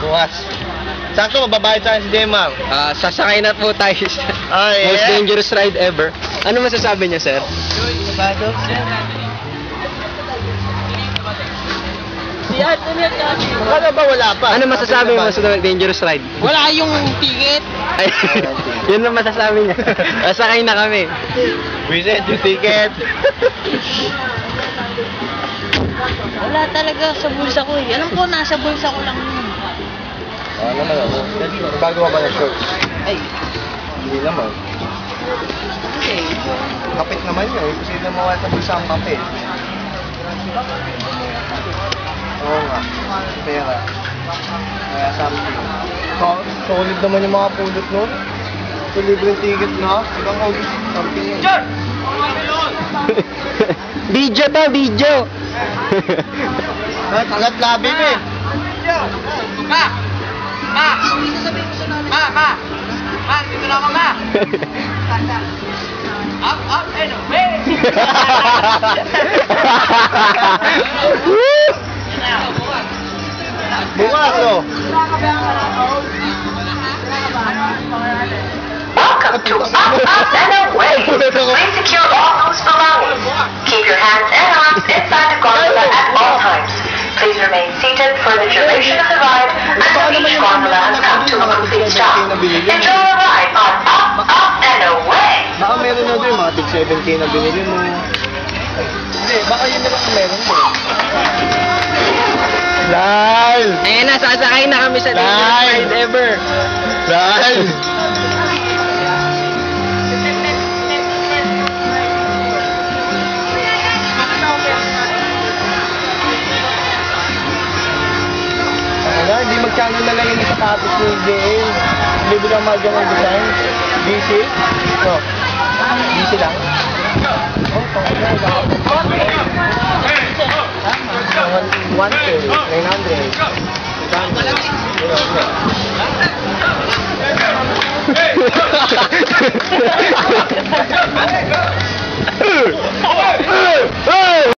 Bukas. Sakto, mababayad sa akin si Demar. Sasakay na po tayo sa most dangerous ride ever. Ano masasabi niya, sir? Wala ba, wala pa? Ano masasabi mo sa dangerous ride? Wala yung ticket. Ay, yun ang masasabi niya. Sasakay na kami. Visit yung ticket. Wala talaga sa bulsa ko eh. Alam ko, nasa bulsa ko lang yun. Ano naman ako? Bago ka ba ng shorts? Ay. Hindi naman. Okay. Kapit naman yun. Kasi na mawala sa bulsa ang kapit. Oo nga. Pera. Kaya something. Solid naman yung mga pulot nun. So, libreng ticket na. Ibang August. Something yun. Sure! Video to, video! Kagat labi mo eh. Ma! Dito na ako, ma! Up, and away! Bukas o. Welcome to Up and Away. Please secure all loose belongings. Keep your hands and arms inside the gondola at all times. Please remain seated for the duration of the ride until each gondola has come to a complete stop. Enjoy the ride on Up and Away. Baka meron na doon, mga tig 7K na binili mo. Hindi, baka yun na lang ang meron mo. Lyle! Ayan na, sasakay na kami sa dangerous ride ever. Lyle! Hindi mag-channel na lang yung sapatos ni JL. Hindi lang magyang ang design. DC? No. DC lang? Oh, pangalawa. 1K, 900.